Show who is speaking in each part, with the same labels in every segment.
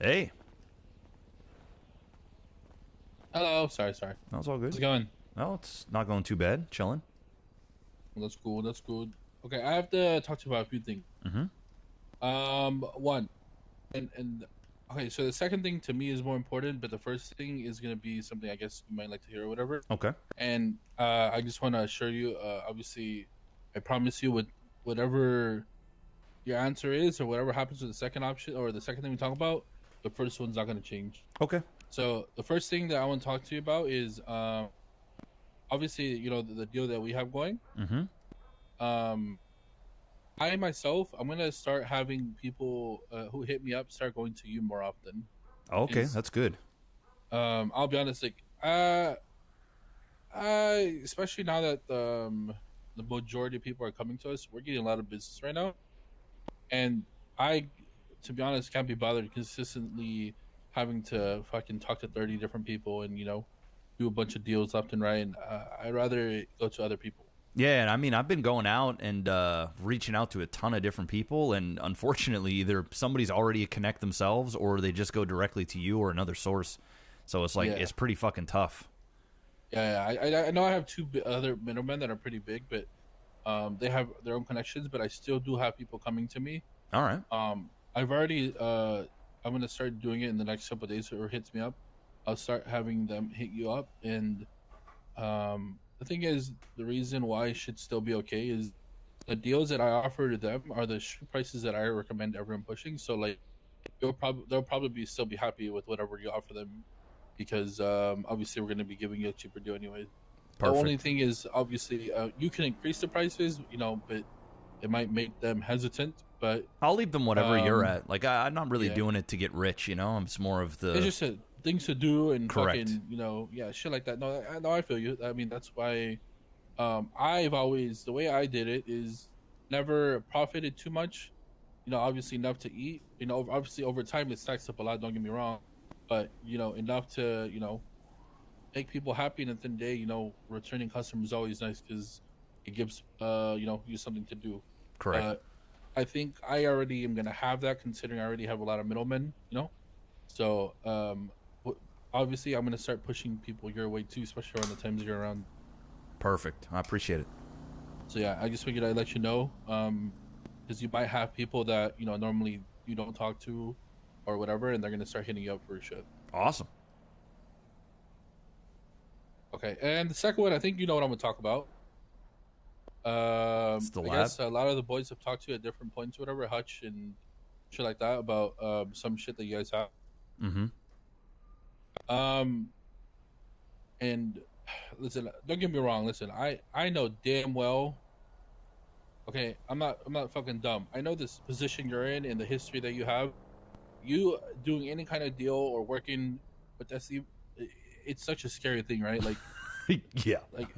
Speaker 1: Hey,
Speaker 2: Hello. Sorry.
Speaker 1: that was all good.
Speaker 2: How's it going?
Speaker 1: Well, it's not going too bad. Chilling.
Speaker 2: Well, that's cool. That's good. Okay, I have to talk to you about a few things.
Speaker 1: Mm-hmm.
Speaker 2: One, and okay. So the second thing to me is more important, but the first thing is gonna be something I guess you might like to hear or whatever.
Speaker 1: Okay.
Speaker 2: And I just want to assure you. Obviously, I promise you, with whatever your answer is or whatever happens with the second option or the second thing we talk about, the first one's not gonna change.
Speaker 1: Okay.
Speaker 2: So the first thing that I want to talk to you about is obviously the deal that we have going.
Speaker 1: Mm-hmm.
Speaker 2: Um, I myself, I'm gonna start having people who hit me up start going to you more often.
Speaker 1: Okay,
Speaker 2: Is
Speaker 1: that's good.
Speaker 2: I'll be honest, like I especially now that the majority of people are coming to us, we're getting a lot of business right now, and I, to be honest, can't be bothered consistently having to fucking talk to 30 different people and do a bunch of deals left and right. And I'd rather go to other people.
Speaker 1: Yeah, and I mean, I've been going out and reaching out to a ton of different people, and unfortunately, either somebody's already a connect themselves, or they just go directly to you or another source. So it's like
Speaker 2: Yeah,
Speaker 1: it's pretty fucking tough.
Speaker 2: I know I have two other middlemen that are pretty big, but they have their own connections. But I still do have people coming to me.
Speaker 1: All right.
Speaker 2: I've already I'm gonna start doing it in the next couple of days. Or hits me up, I'll start having them hit you up. And the thing is, the reason why it should still be okay is the deals that I offer to them are the prices that I recommend everyone pushing. So like, they'll probably still be happy with whatever you offer them because obviously we're going to be giving you a cheaper deal anyway. The only
Speaker 1: Perfect.
Speaker 2: thing is obviously you can increase the prices, but it might make them hesitant. But
Speaker 1: I'll leave them whatever you're
Speaker 2: um,
Speaker 1: at. Like I'm not really
Speaker 2: yeah,
Speaker 1: doing it to get rich. I'm just more of
Speaker 2: it's
Speaker 1: the
Speaker 2: just things to do and
Speaker 1: correct.
Speaker 2: fucking yeah, shit like that. No, I feel you. I mean, that's why I've always, the way I did it is never profited too much. Obviously enough to eat. Obviously over time it stacks up a lot. Don't get me wrong, but enough to make people happy. And at the end of the day, returning customers is always nice because it gives you something to do.
Speaker 1: Correct.
Speaker 2: But I think I already am gonna have that, considering I already have a lot of middlemen. So obviously I'm gonna start pushing people your way too, especially around the times you're around.
Speaker 1: Perfect. I appreciate it.
Speaker 2: So yeah, I just figured I'd let you know, because you might have people that normally you don't talk to, or whatever, and they're gonna start hitting you up for shit.
Speaker 1: Awesome.
Speaker 2: Okay, and the second one, I think you know what I'm gonna talk about.
Speaker 1: It's the
Speaker 2: I
Speaker 1: lab.
Speaker 2: guess a lot of the boys have talked to you at different points, whatever, Hutch and shit like that, about some shit that you guys have.
Speaker 1: Mm-hmm.
Speaker 2: Um, and listen, don't get me wrong. Listen, I know damn well. Okay, I'm not fucking dumb. I know this position you're in and the history that you have. You doing any kind of deal or working with SE, it's such a scary thing, right? Like,
Speaker 1: Yeah.
Speaker 2: like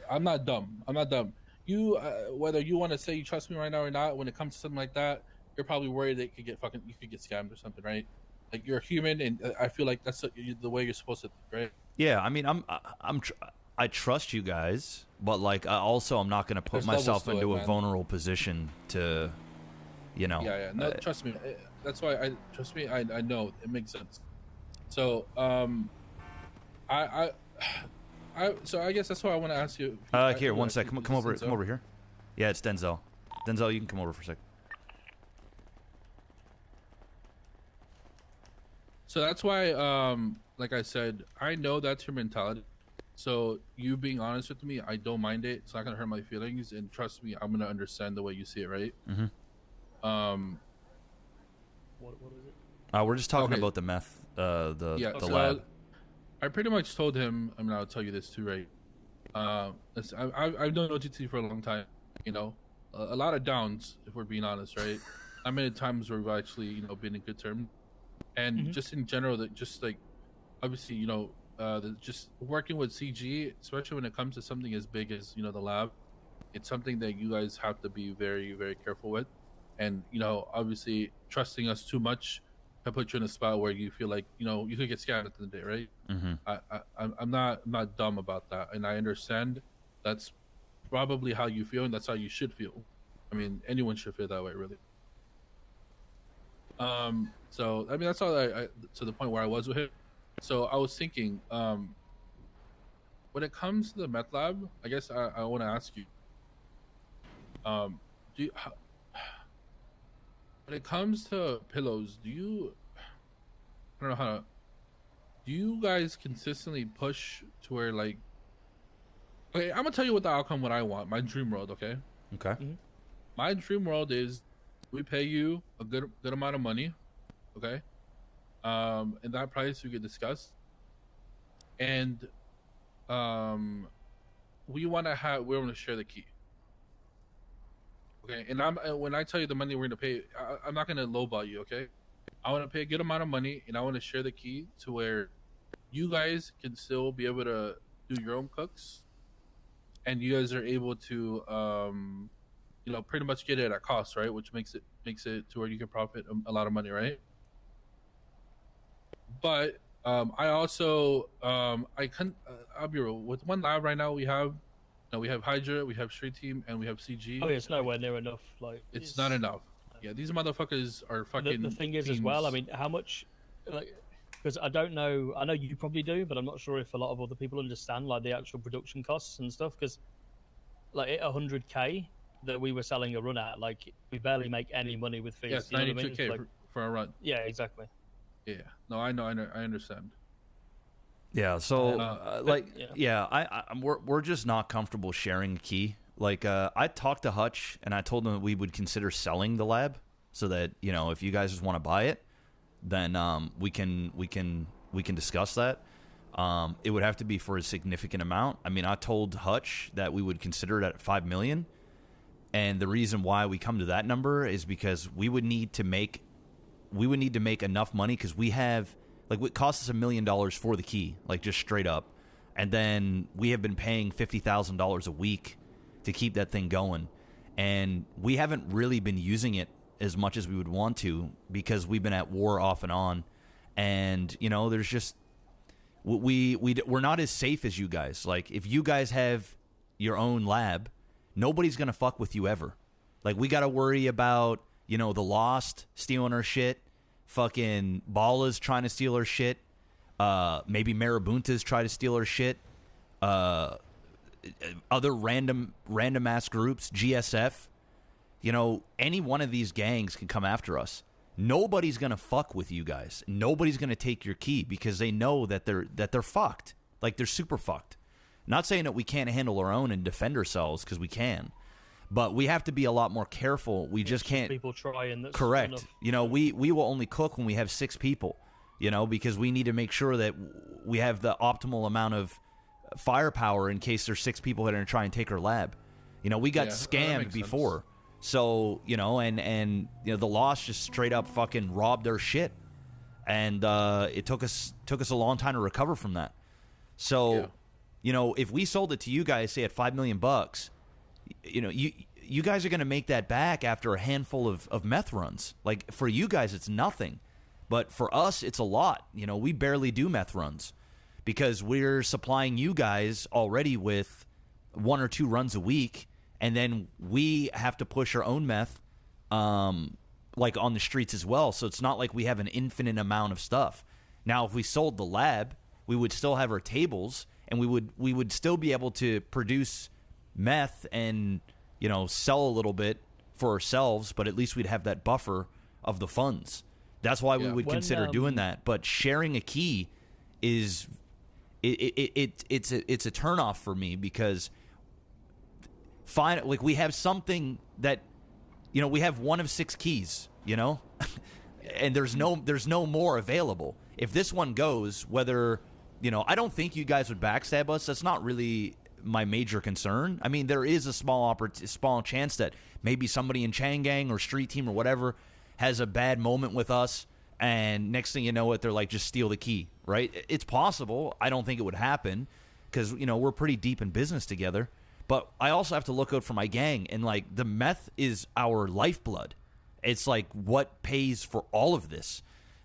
Speaker 2: I'm not dumb. I'm not dumb. You, whether you want to say you trust me right now or not, when it comes to something like that, you're probably worried that you could get scammed or something, right? Like you're a human, and I feel like that's the way you're supposed to think, right?
Speaker 1: Yeah, I mean, I trust you guys, but like, I'm not going to put
Speaker 2: There's levels
Speaker 1: myself
Speaker 2: to it,
Speaker 1: into a
Speaker 2: man.
Speaker 1: vulnerable position to, you know.
Speaker 2: Yeah. No, trust me. That's why I trust me. I know it makes sense. So, I, so I guess that's why I want to ask you.
Speaker 1: Here, one sec.
Speaker 2: Is
Speaker 1: Come
Speaker 2: this
Speaker 1: over. Come
Speaker 2: Denzel?
Speaker 1: over here. Yeah, it's Denzel. Denzel, you can come over for a sec.
Speaker 2: So that's why, like I said, I know that's your mentality. So you being honest with me, I don't mind it. It's not gonna hurt my feelings, and trust me, I'm gonna understand the way you see it, right?
Speaker 1: Mm-hmm.
Speaker 2: Um,
Speaker 3: What is it?
Speaker 1: We're just talking
Speaker 2: okay,
Speaker 1: about the meth,
Speaker 2: yeah.
Speaker 1: the
Speaker 2: So
Speaker 1: lab.
Speaker 2: I pretty much told him. I mean, I'll tell you this too, right? Listen, I've known OTT for a long time. You know, a lot of downs, if we're being honest, right? Not many times where we've actually been in good terms, and
Speaker 3: Mm-hmm.
Speaker 2: just in general, that just like obviously just working with CG, especially when it comes to something as big as the lab, it's something that you guys have to be very very careful with, and obviously trusting us too much can put you in a spot where you feel like you could get scammed at the end of the day, right?
Speaker 1: Mm-hmm.
Speaker 2: I'm not dumb about that, and I understand that's probably how you feel, and that's how you should feel. I mean, anyone should feel that way, really. So I mean, that's all I to the point where I was with him. So I was thinking, when it comes to the meth lab, I guess I want to ask you, do you, when it comes to pillows, do you? I don't know how to. Do you guys consistently push to where like? Okay, I'm gonna tell you what the outcome what I want. My dream world, okay?
Speaker 1: Okay.
Speaker 3: Mm-hmm.
Speaker 2: My dream world is we pay you a good amount of money, okay? And that price we could discuss, and we want to share the key, okay? And when I tell you the money we're gonna pay, I'm not gonna lowball you, okay? I want to pay a good amount of money, and I want to share the key to where you guys can still be able to do your own cooks, and you guys are able to pretty much get it at cost, right? Which makes it to where you can profit a lot of money, right? But I also I'll be real, with one lab right now we have Hydra, we have Street Team, and we have CG.
Speaker 3: Oh, yeah, it's nowhere near enough. Like,
Speaker 2: It's not enough. Yeah, these motherfuckers are fucking.
Speaker 3: The thing is,
Speaker 2: teams.
Speaker 3: as well. I mean, how much? Like, because I don't know. I know you probably do, but I'm not sure if a lot of other people understand like the actual production costs and stuff. Because like at 100K that we were selling a run at, like we barely make any money with fees.
Speaker 2: Yeah, it's
Speaker 3: you know what I
Speaker 2: 92K
Speaker 3: mean? Like,
Speaker 2: for a run.
Speaker 3: yeah, exactly.
Speaker 2: Yeah, no, I know, I understand.
Speaker 1: Yeah. So, we're just not comfortable sharing a key. Like, I talked to Hutch and I told him that we would consider selling the lab, so that if you guys just want to buy it, then we can discuss that. It would have to be for a significant amount. I mean, I told Hutch that we would consider it at $5 million, and the reason why we come to that number is because we would need to make enough money, because we have, like, it costs us $1 million for the key, like, just straight up, and then we have been paying $50,000 a week to keep that thing going, and we haven't really been using it as much as we would want to, because we've been at war off and on, and there's just we're not as safe as you guys. Like, if you guys have your own lab, nobody's gonna fuck with you ever. Like, we gotta worry about the Lost stealing our shit, fucking Bala's trying to steal our shit, maybe Marabunta's try to steal our shit, other random ass groups, GSF, any one of these gangs can come after us. Nobody's gonna fuck with you guys. Nobody's gonna take your key, because they know that they're fucked. Like, they're super fucked. Not saying that we can't handle our own and defend ourselves, because we can, but we have to be a lot more careful. We just can't.
Speaker 3: People try, and that's
Speaker 1: correct.
Speaker 3: enough.
Speaker 1: We will only cook when we have 6 people. Because we need to make sure that we have the optimal amount of firepower in case there's 6 people that are going to try and take our lab. We got scammed before. Sense. So, and the Lost just straight up fucking robbed their shit. And it took us a long time to recover from that. So, if we sold it to you guys, say at $5 million, you guys are going to make that back after a handful of meth runs. Like, for you guys, it's nothing. But for us, it's a lot. We barely do meth runs, because we're supplying you guys already with 1 or 2 runs a week, and then we have to push our own meth, like, on the streets as well. So it's not like we have an infinite amount of stuff. Now, if we sold the lab, we would still have our tables, and we would still be able to produce meth and sell a little bit for ourselves, but at least we'd have that buffer of the funds. That's why we would consider doing that. But sharing a key is it's a turnoff for me, because we have something that we have 1 of 6 keys, and there's no more available. If this one goes, whether I don't think you guys would backstab us. That's not really my major concern. I mean, there is a small chance that maybe somebody in Chang Gang or Street Team or whatever has a bad moment with us, and next thing you know it, they're like, just steal the key, right? It's possible. I don't think it would happen, because we're pretty deep in business together. But I also have to look out for my gang, and like, the meth is our lifeblood. It's like what pays for all of this.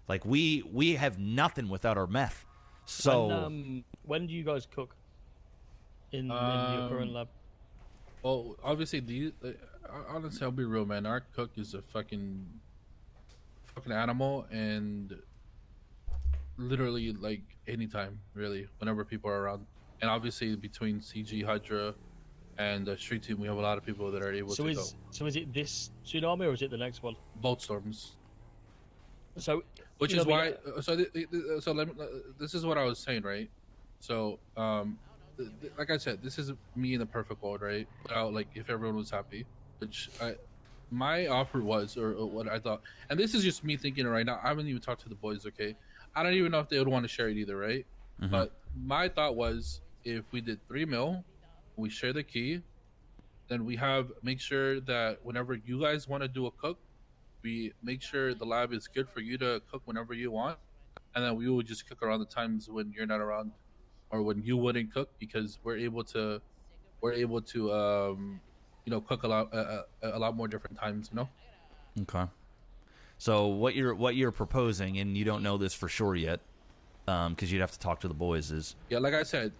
Speaker 1: Like, we have nothing without our meth. So
Speaker 3: when do you guys cook in your current lab?
Speaker 2: Well, obviously, honestly, I'll be real, man. Our cook is a fucking fucking animal, and literally like anytime, really, whenever people are around. And obviously between CG, Hydra, and Street Team, we have a lot of people that are able to go.
Speaker 3: So is it this tsunami or is it the next one?
Speaker 2: Both storms.
Speaker 3: So,
Speaker 2: Which is why. So let me, this is what I was saying, right? So, like I said, this is me in the perfect world, right? Without like if everyone was happy, which my offer was, or what I thought, and this is just me thinking it right now. I haven't even talked to the boys. Okay, I don't even know if they would want to share it either, right? But my thought was, if we did 3 mil, we share the key, then we make sure that whenever you guys want to do a cook, we make sure the lab is good for you to cook whenever you want, and then we will just cook around the times when you're not around or when you wouldn't cook, because we're able to cook a lot more different times,
Speaker 1: Okay. So what you're proposing, and you don't know this for sure yet, because you'd have to talk to the boys, is
Speaker 2: like I said,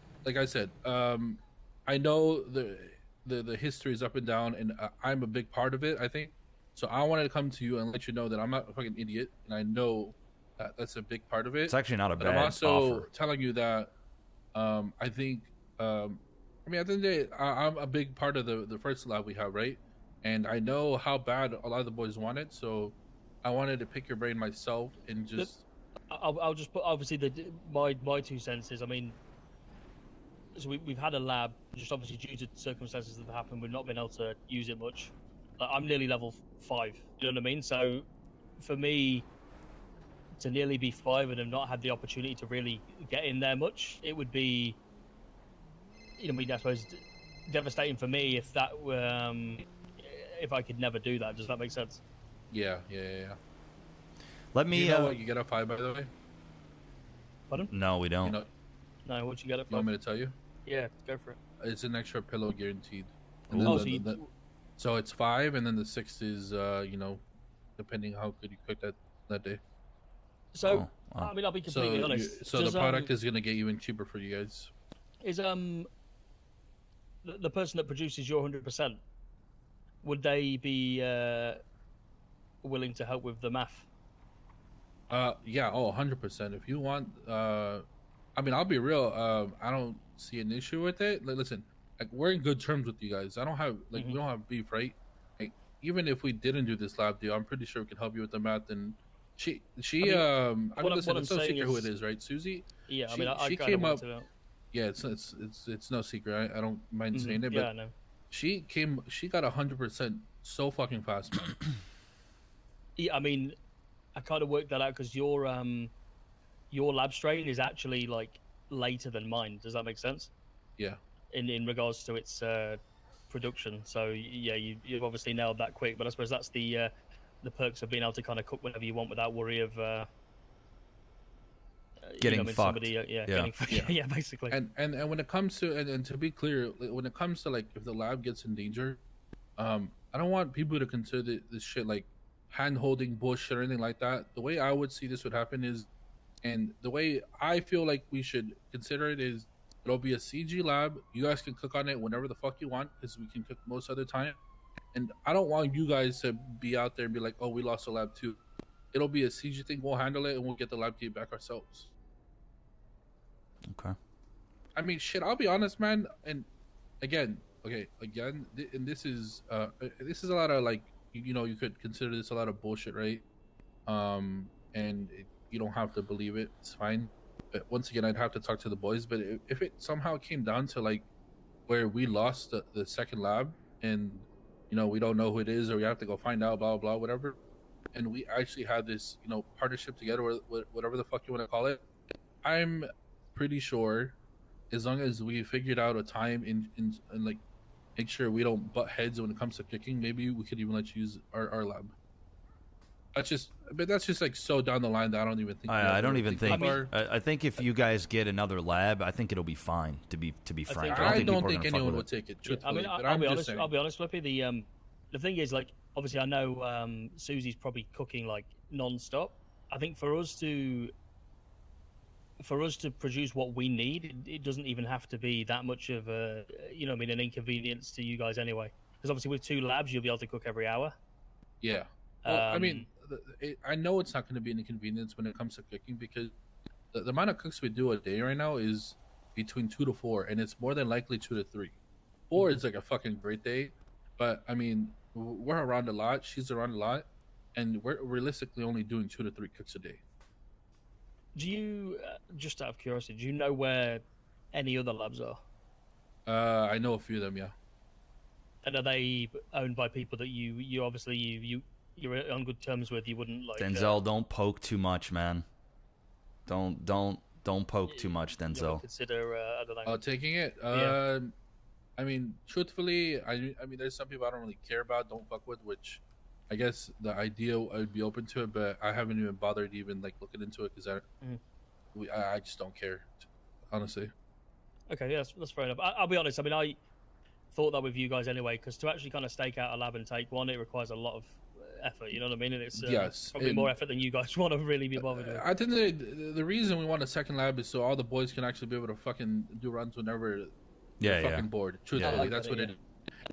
Speaker 2: I know the history is up and down, and I'm a big part of it, I think. So I wanted to come to you and let you know that I'm not a fucking idiot, and I know that that's a big part of it.
Speaker 1: It's actually not a bad
Speaker 2: I'm also
Speaker 1: offer.
Speaker 2: telling you that I think, at the end of the day, I'm a big part of the first lab we have, right? And I know how bad a lot of the boys want it, so I wanted to pick your brain myself and just...
Speaker 3: I'll just put, obviously, my 2 cents is, I mean, so we've had a lab, just obviously due to circumstances that have happened, we've not been able to use it much. I'm nearly level 5, you know what I mean? So for me to nearly be 5 and have not had the opportunity to really get in there much, it would be, I suppose, devastating for me if that if I could never do that. Does that make sense?
Speaker 2: Yeah.
Speaker 1: Let me.
Speaker 2: You know what you get a 5, by the way?
Speaker 3: Pardon?
Speaker 1: No, we don't.
Speaker 3: No, what'd you get it for?
Speaker 2: You want me to tell you?
Speaker 3: Yeah, go for it.
Speaker 2: It's an extra pillow guaranteed.
Speaker 3: So
Speaker 2: it's 5, and then the 6 is, depending how good you cook that day.
Speaker 3: So, wow. I mean, I'll be completely honest.
Speaker 2: So the product is going to get even cheaper for you guys.
Speaker 3: Is the person that produces your 100%, would they be willing to help with the math?
Speaker 2: Yeah, 100%. If you want, I'll be real. I don't see an issue with it. Listen, like, we're in good terms with you guys. I don't have we don't have beef, right? Like, even if we didn't do this lab deal, I'm pretty sure we can help you with the math. And listen, it's no secret who it is, right? Susie.
Speaker 3: Yeah,
Speaker 2: she came up. Yeah, it's no secret. I don't mind saying it, but
Speaker 3: I know.
Speaker 2: She got 100% so fucking fast, man.
Speaker 3: Yeah, I mean, I kind of worked that out because your lab strain is actually like later than mine. Does that make sense?
Speaker 2: Yeah.
Speaker 3: In regards to its production, so yeah, you've obviously nailed that quick. But I suppose that's the perks of being able to kind of cook whenever you want without worry of
Speaker 1: getting fucked.
Speaker 3: Getting fucked. Yeah, basically.
Speaker 2: And when it comes to and to be clear, when it comes to like if the lab gets in danger, I don't want people to consider this shit like hand holding bullshit or anything like that. The way I would see this would happen is, and the way I feel like we should consider it is, it'll be a CG lab. You guys can cook on it whenever the fuck you want, because we can cook most other time. And I don't want you guys to be out there and be like, oh, we lost a lab too. It'll be a CG thing. We'll handle it and we'll get the lab key back ourselves.
Speaker 1: Okay.
Speaker 2: I mean, shit, I'll be honest, man. And again, and this is a lot of like, you could consider this a lot of bullshit, right? You don't have to believe it. It's fine. But once again, I'd have to talk to the boys. But if it somehow came down to like where we lost the second lab and, we don't know who it is, or we have to go find out, blah, blah, whatever. And we actually had this, partnership together, or whatever the fuck you want to call it. I'm pretty sure as long as we figured out a time and like make sure we don't butt heads when it comes to cooking, maybe we could even let you use our lab. That's just like so down the line that I don't even think.
Speaker 1: I don't even think. I think if you guys get another lab, I think it'll be fine. To be frank,
Speaker 2: I don't think anyone would take it. Truthfully,
Speaker 3: I'll be honest, Flippy. The thing is, like, obviously, I know Susie's probably cooking like non-stop. I think for us to produce what we need, it doesn't even have to be that much of a, an inconvenience to you guys anyway. Because obviously with 2 labs, you'll be able to cook every hour.
Speaker 2: Yeah. Well, I know it's not going to be an inconvenience when it comes to cooking because the amount of cooks we do a day right now is between 2 to 4, and it's more than likely 2 to 3. 4 is like a fucking great day, but I mean, we're around a lot. She's around a lot, and we're realistically only doing 2 to 3 cooks a day.
Speaker 3: Do you, just out of curiosity, do you know where any other labs are?
Speaker 2: I know a few of them, yeah.
Speaker 3: And are they owned by people that you obviously you're on good terms with? You wouldn't like
Speaker 1: Denzel, don't poke too much, man. Don't poke too much,
Speaker 3: you
Speaker 1: Denzel.
Speaker 3: consider I don't know.
Speaker 2: Oh, taking it.
Speaker 3: Yeah.
Speaker 2: I mean, truthfully, I mean, there's some people I don't really care about, don't fuck with, which I guess the ideal I would be open to it, but I haven't even bothered even like looking into it because I just don't care, honestly.
Speaker 3: Okay, yeah, that's fair enough. I'll be honest. I mean, I thought that with you guys anyway, because to actually kind of stake out a lab and take one, it requires a lot of effort. You know what I mean? And it's probably more effort than you guys want to really be bothered with.
Speaker 2: I think the reason we want a second lab is so all the boys can actually be able to fucking do runs whenever they're fucking bored. Truthfully, that's what it is.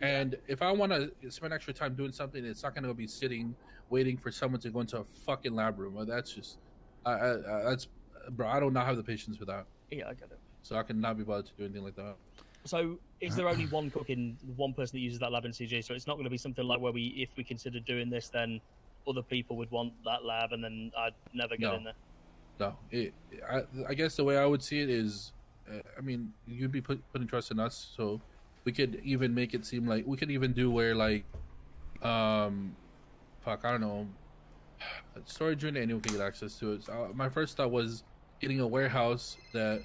Speaker 2: And if I want to spend extra time doing something, it's not going to be sitting waiting for someone to go into a fucking lab room. That's just, bro. I do not have the patience for that.
Speaker 3: Yeah, I get it.
Speaker 2: So I cannot be bothered to do anything like that.
Speaker 3: So is there only one one person that uses that lab in CG? So it's not going to be something like where if we consider doing this, then other people would want that lab, and then I'd never get in there.
Speaker 2: No, I guess the way I would see it is, I mean, you'd be putting trust in us, so we could even make it seem like we could even do where like, I don't know, storage unit, anyone can get access to it. So my first thought was getting a warehouse that,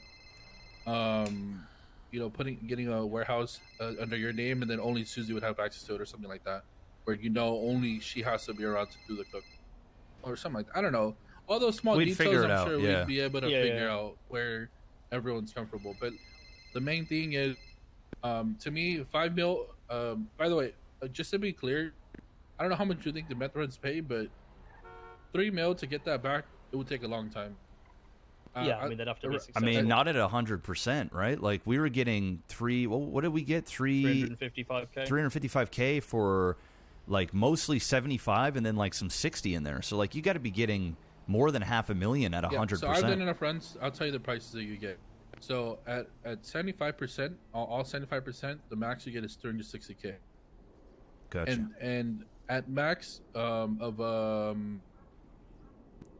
Speaker 2: getting a warehouse under your name, and then only Susie would have access to it, or something like that, where only she has to be around to do the cook, or something like that. I don't know. All those small details, I'm sure we'd be able to figure out where everyone's comfortable. But the main thing is, to me, 5 mil. By the way, just to be clear, I don't know how much you think the meth runs pay, but 3 mil to get that back, it would take a long time.
Speaker 3: I mean, they'd have to be successful.
Speaker 1: I mean, not at 100%, right? Like we were getting what did we get?
Speaker 3: 355K.
Speaker 1: 355K for like mostly 75, and then like some 60 in there. So like you got to be getting more than $500,000 at 100%.
Speaker 2: So I've done enough runs. I'll tell you the prices that you get. So at 75%, all 75%, the max you get is 360K.
Speaker 1: Gotcha.
Speaker 2: And at max of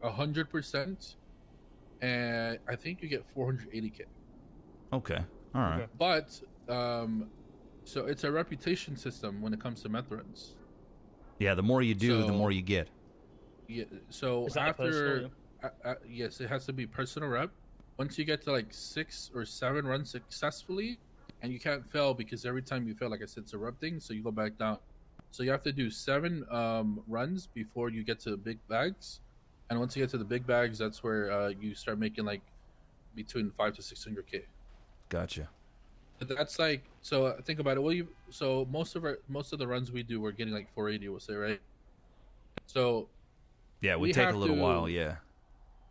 Speaker 2: 100%, and I think you get 480K.
Speaker 1: Okay. All right. Okay.
Speaker 2: But so it's a reputation system when it comes to meth runs.
Speaker 1: Yeah, the more you do, the more you get.
Speaker 2: Yeah. So after, yes, it has to be personal rep. Once you get to like 6 or 7 runs successfully, and you can't fail because every time you fail, like I said, it's a rep thing, so you go back down. So you have to do 7 runs before you get to the big bags, and once you get to the big bags, that's where you start making like between 500 to 600K.
Speaker 1: Gotcha.
Speaker 2: But that's like, so think about it. So most of the runs we do, we're getting like 480, we'll say, right? So
Speaker 1: yeah, we take a little while, yeah.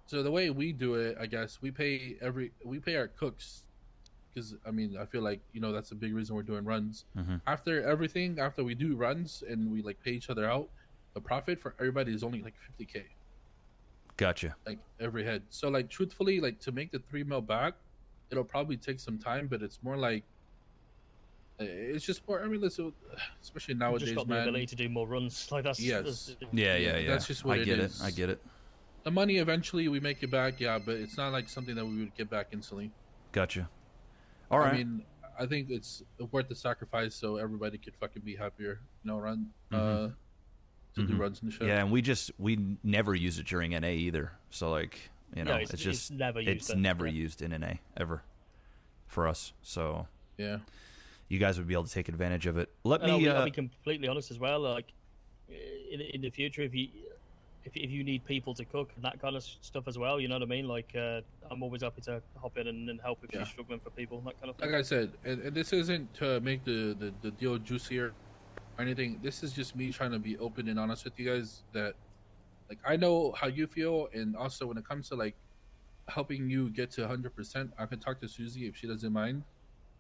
Speaker 2: So the way we do it, I guess we pay our cooks, because I mean, I feel like that's a big reason we're doing runs.
Speaker 1: Mm-hmm.
Speaker 2: After we do runs and we like pay each other out, the profit for everybody is only like 50K.
Speaker 1: Gotcha.
Speaker 2: Like every head. So like truthfully, like to make the 3 mil back, it'll probably take some time, but it's more like it's just more. I mean, listen, especially nowadays,
Speaker 3: just got the ability to do more runs. Like that's
Speaker 1: yeah.
Speaker 2: That's just what
Speaker 1: I get it.
Speaker 2: The money eventually we make it back, yeah, but it's not like something that we would get back instantly.
Speaker 1: Gotcha. All right.
Speaker 2: I mean, I think it's worth the sacrifice so everybody could fucking be happier. Run to do runs in the show.
Speaker 1: Yeah, and we never use it during NA either. So like it's never used in NA ever for us. So
Speaker 2: yeah,
Speaker 1: you guys would be able to take advantage of it.
Speaker 3: I'll be completely honest as well. Like in the future, if you need people to cook and that kind of stuff as well, you know what I mean? Like I'm always happy to hop in and help if you're struggling for people, that kind of thing.
Speaker 2: Like I said, and this isn't to make the deal juicier or anything. This is just me trying to be open and honest with you guys, that like I know how you feel, and also when it comes to like helping you get to 100%, I can talk to Susie if she doesn't mind,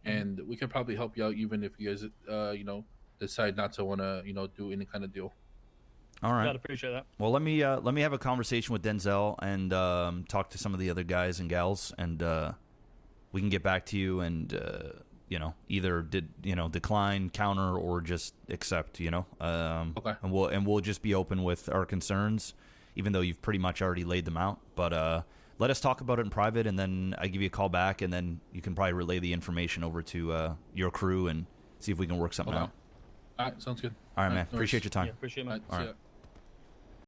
Speaker 2: and we can probably help you out even if you guys decide not to want to do any kind of deal.
Speaker 1: All right.
Speaker 3: I'd appreciate that.
Speaker 1: Well, let me have a conversation with Denzel and talk to some of the other guys and gals, and we can get back to you and either decline, counter, or just accept.
Speaker 2: Okay.
Speaker 1: And we'll just be open with our concerns, even though you've pretty much already laid them out. But let us talk about it in private, and then I give you a call back, and then you can probably relay the information over to your crew and see if we can work something out.
Speaker 2: All right, sounds good.
Speaker 1: All right, man.
Speaker 2: No
Speaker 1: Appreciate your time.
Speaker 3: Yeah, appreciate it,
Speaker 2: All
Speaker 3: man.
Speaker 2: right,
Speaker 1: All
Speaker 2: see
Speaker 1: right.
Speaker 2: ya.